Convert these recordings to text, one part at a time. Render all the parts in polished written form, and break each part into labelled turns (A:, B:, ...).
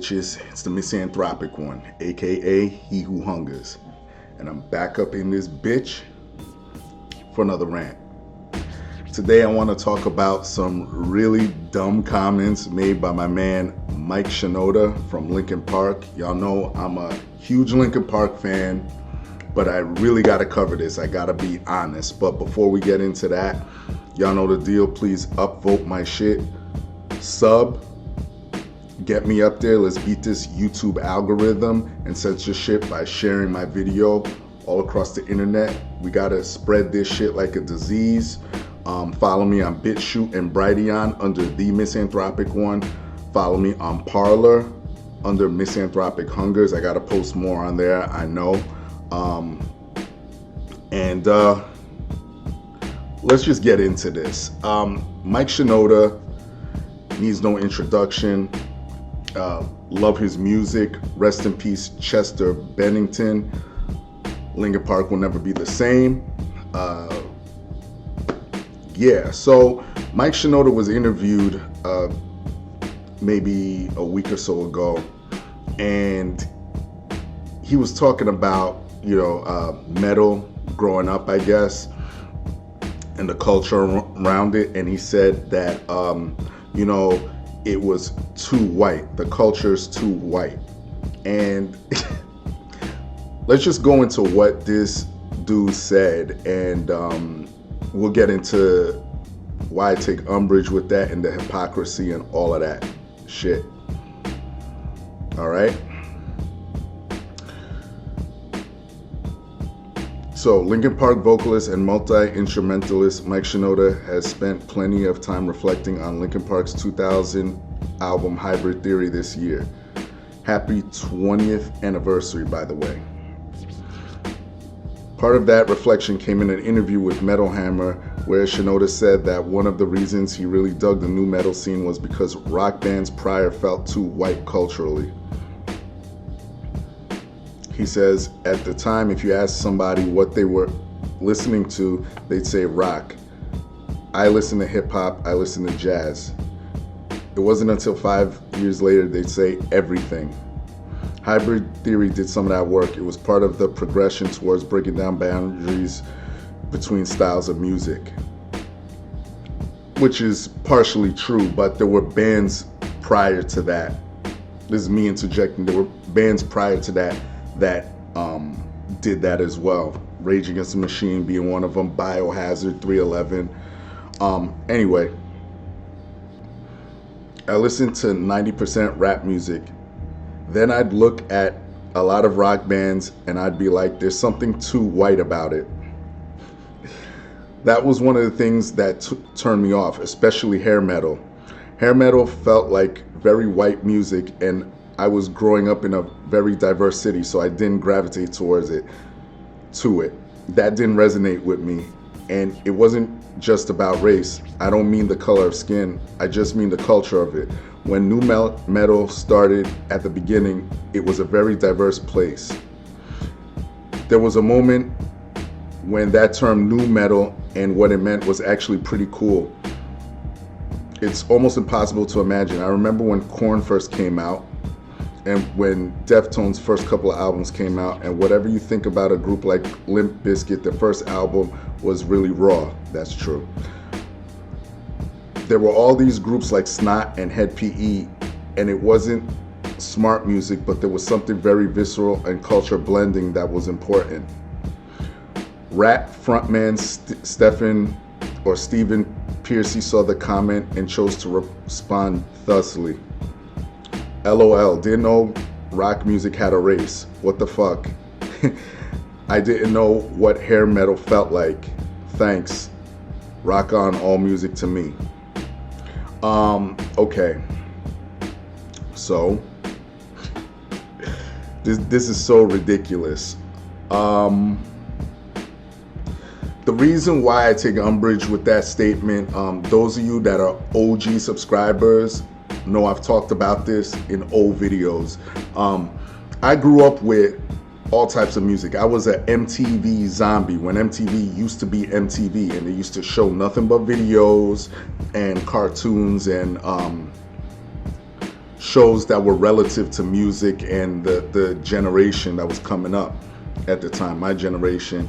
A: bitches. It's the misanthropic one, aka He Who Hungers. And I'm back up in this bitch for another rant. Today I want to talk about some really dumb comments made by my man Mike Shinoda from Linkin Park. Y'all know I'm a huge Linkin Park fan, but I really got to cover this. I got to be honest. But before we get into that, y'all know the deal. Please upvote my shit. Sub. Get me up there. Let's beat this YouTube algorithm and censorship by sharing my video all across the internet. We gotta spread this shit like a disease. Follow me on BitChute and Brighteon under The Misanthropic One. Follow me on Parler under Misanthropic Hungers. I gotta post more on there, I know. Let's just get into this. Mike Shinoda needs no introduction. Love his music. Rest in peace, Chester Bennington. Linkin Park will never be the same. So Mike Shinoda was interviewed maybe a week or so ago, and he was talking about, metal growing up, I guess, and the culture around it. And he said that, it was too white. The culture's too white. And let's just go into what this dude said, and we'll get into why I take umbrage with that and the hypocrisy and all of that shit. All right. So, Linkin Park vocalist and multi-instrumentalist Mike Shinoda has spent plenty of time reflecting on Linkin Park's 2000 album Hybrid Theory this year. Happy 20th anniversary, by the way. Part of that reflection came in an interview with Metal Hammer, where Shinoda said that one of the reasons he really dug the new metal scene was because rock bands prior felt too white culturally. He says, at the time, if you asked somebody what they were listening to, they'd say rock. I listen to hip hop, I listen to jazz. It wasn't until 5 years later they'd say everything. Hybrid Theory did some of that work. It was part of the progression towards breaking down boundaries between styles of music. Which is partially true, but there were bands prior to that. This is me interjecting. There were bands prior to that did that as well. Rage Against the Machine being one of them, Biohazard, 311. Anyway, I listened to 90% rap music. Then I'd look at a lot of rock bands and I'd be like, there's something too white about it. That was one of the things that turned me off, especially hair metal. Hair metal felt like very white music, and I was growing up in a very diverse city, so I didn't gravitate towards it. That didn't resonate with me. And it wasn't just about race. I don't mean the color of skin. I just mean the culture of it. When new metal started at the beginning, it was a very diverse place. There was a moment when that term new metal and what it meant was actually pretty cool. It's almost impossible to imagine. I remember when Korn first came out, and when Deftones' first couple of albums came out, and whatever you think about a group like Limp Bizkit, their first album was really raw. That's true. There were all these groups like Snot and Head PE, and it wasn't smart music, but there was something very visceral and culture blending that was important. Ratt frontman Stephen Pearcy saw the comment and chose to respond thusly. LOL, didn't know rock music had a race. What the fuck? I didn't know what hair metal felt like. Thanks. Rock on, all music to me. Okay. So, this is so ridiculous. The reason why I take umbrage with that statement, those of you that are OG subscribers know I've talked about this in old videos. I grew up with all types of music. I was an MTV zombie when MTV used to be MTV, and they used to show nothing but videos and cartoons and shows that were relative to music and the generation that was coming up at the time, my generation.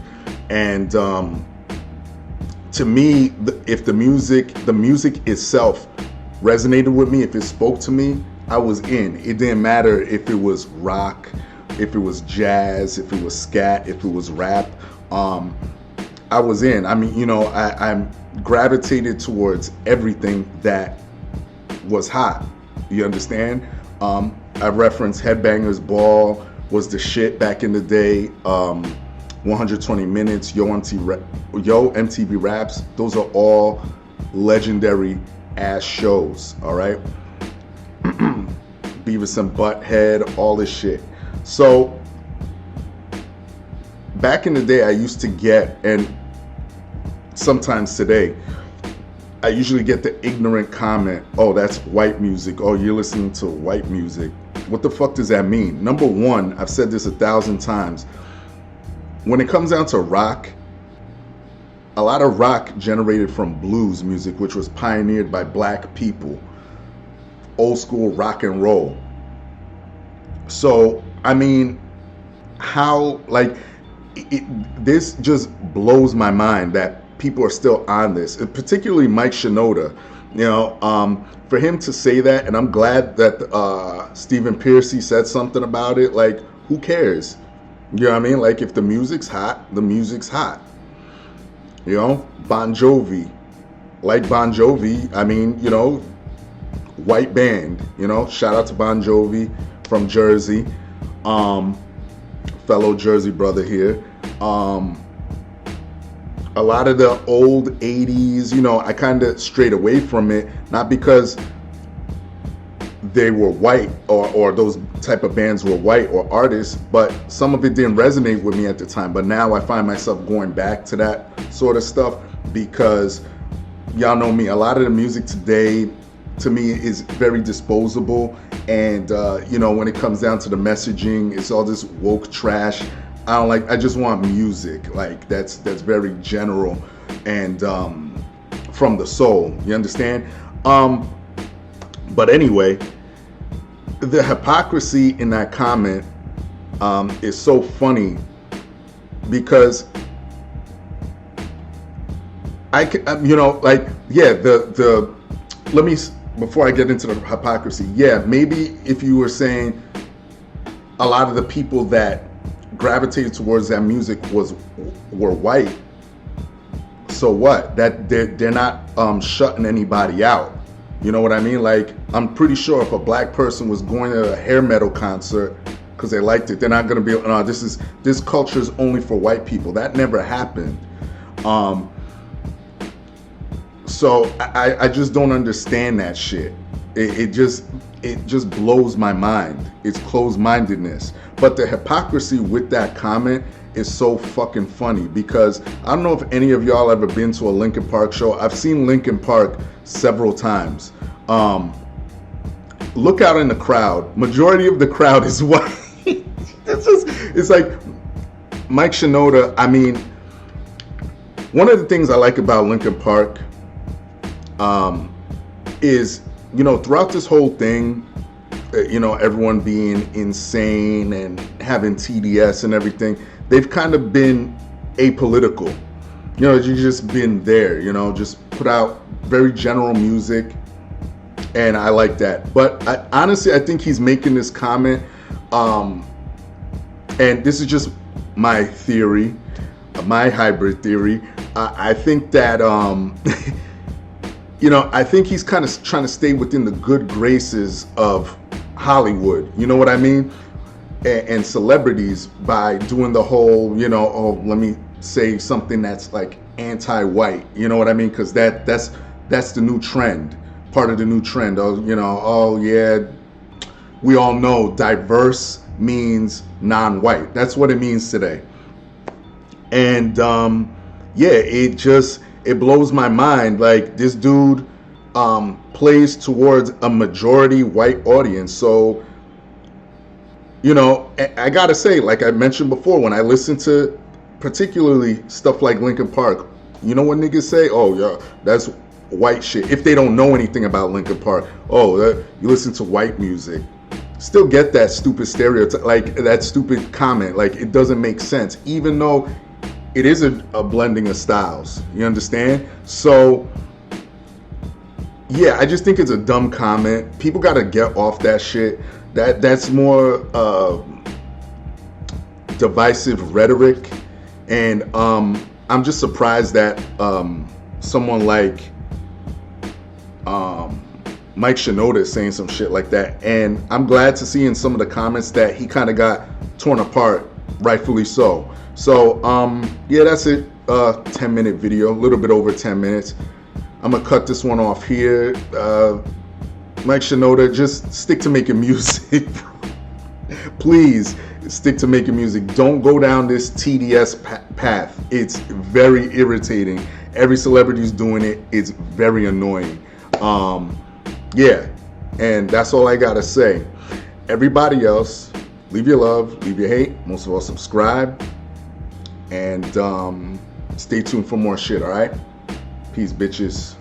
A: And to me, if the music itself resonated with me, if it spoke to me, I was in. It didn't matter if it was rock, if it was jazz, if it was scat, if it was rap. I was in. I mean, you know, I'm gravitated towards everything that was hot. You understand? I referenced Headbangers Ball was the shit back in the day. 120 Minutes, Yo MTV Raps. Those are all legendary ass shows. All right. Beavis and Butthead, all this shit. So back in the day, I used to get, and sometimes today, I usually get the ignorant comment, oh, that's white music. Oh, you're listening to white music. What the fuck does that mean? Number one, I've said this 1,000 times. When it comes down to rock, a lot of rock generated from blues music, which was pioneered by black people. Old school rock and roll. So, I mean, how, like, this just blows my mind that people are still on this, and particularly Mike Shinoda. You know, for him to say that, and I'm glad that Stephen Piercy said something about it. Like, who cares? You know what I mean? Like, if the music's hot, the music's hot. You know, Bon Jovi, like Bon Jovi, I mean, you know, white band, you know, shout out to Bon Jovi from Jersey, fellow Jersey brother here. A lot of the old 80s, you know, I kind of strayed away from it, not because they were white or those type of bands were white or artists, but some of it didn't resonate with me at the time. But now I find myself going back to that sort of stuff because y'all know me, a lot of the music today to me is very disposable, and you know, when it comes down to the messaging, it's all this woke trash. I just want music like that's very general and from the soul, you understand? But anyway, the hypocrisy in that comment is so funny because you know, like, yeah, let me, before I get into the hypocrisy, yeah, maybe if you were saying a lot of the people that gravitated towards that music were white, so what? That they're not shutting anybody out. You know what I mean? Like, I'm pretty sure if a black person was going to a hair metal concert because they liked it, they're not going to be, no, this culture is only for white people. That never happened. So I just don't understand that shit. It just blows my mind. It's closed-mindedness. But the hypocrisy with that comment is so fucking funny because I don't know if any of y'all ever been to a Linkin Park show. I've seen Linkin Park several times. Look out in the crowd. Majority of the crowd is white. It's like Mike Shinoda. I mean, one of the things I like about Linkin Park is, you know, throughout this whole thing, you know, everyone being insane and having TDS and everything, they've kind of been apolitical. You know, you've just been there, you know, just put out very general music, and I like that. But honestly, I think he's making this comment, and this is just my theory, my hybrid theory. I think that, you know, I think he's kind of trying to stay within the good graces of Hollywood, you know what I mean? And celebrities by doing the whole, you know, oh, let me say something that's like anti-white, you know what I mean? Because that's the new trend, part of the new trend. Oh, you know, oh yeah, we all know diverse means non-white. That's what it means today. And yeah, it blows my mind. Like, this dude plays towards a majority white audience. So, you know, I gotta say, like I mentioned before, when I listen to particularly stuff like Linkin Park, you know what niggas say? Oh yeah, that's white shit. If they don't know anything about Linkin Park, you listen to white music. Still get that stupid stereotype, like that stupid comment. Like, it doesn't make sense, even though it is a blending of styles. You understand? So, yeah, I just think it's a dumb comment. People got to get off that shit. That's more divisive rhetoric, and I'm just surprised that someone like Mike Shinoda is saying some shit like that. And I'm glad to see in some of the comments that he kind of got torn apart, rightfully so. So yeah, that's it. 10-minute video, a little bit over 10 minutes. I'm gonna cut this one off here. Mike Shinoda, just stick to making music. Please stick to making music. Don't go down this TDS path. It's very irritating. Every celebrity's doing it. It's very annoying. Yeah, and that's all I gotta say. Everybody else, leave your love, leave your hate. Most of all, subscribe, and stay tuned for more shit. All right, peace, bitches.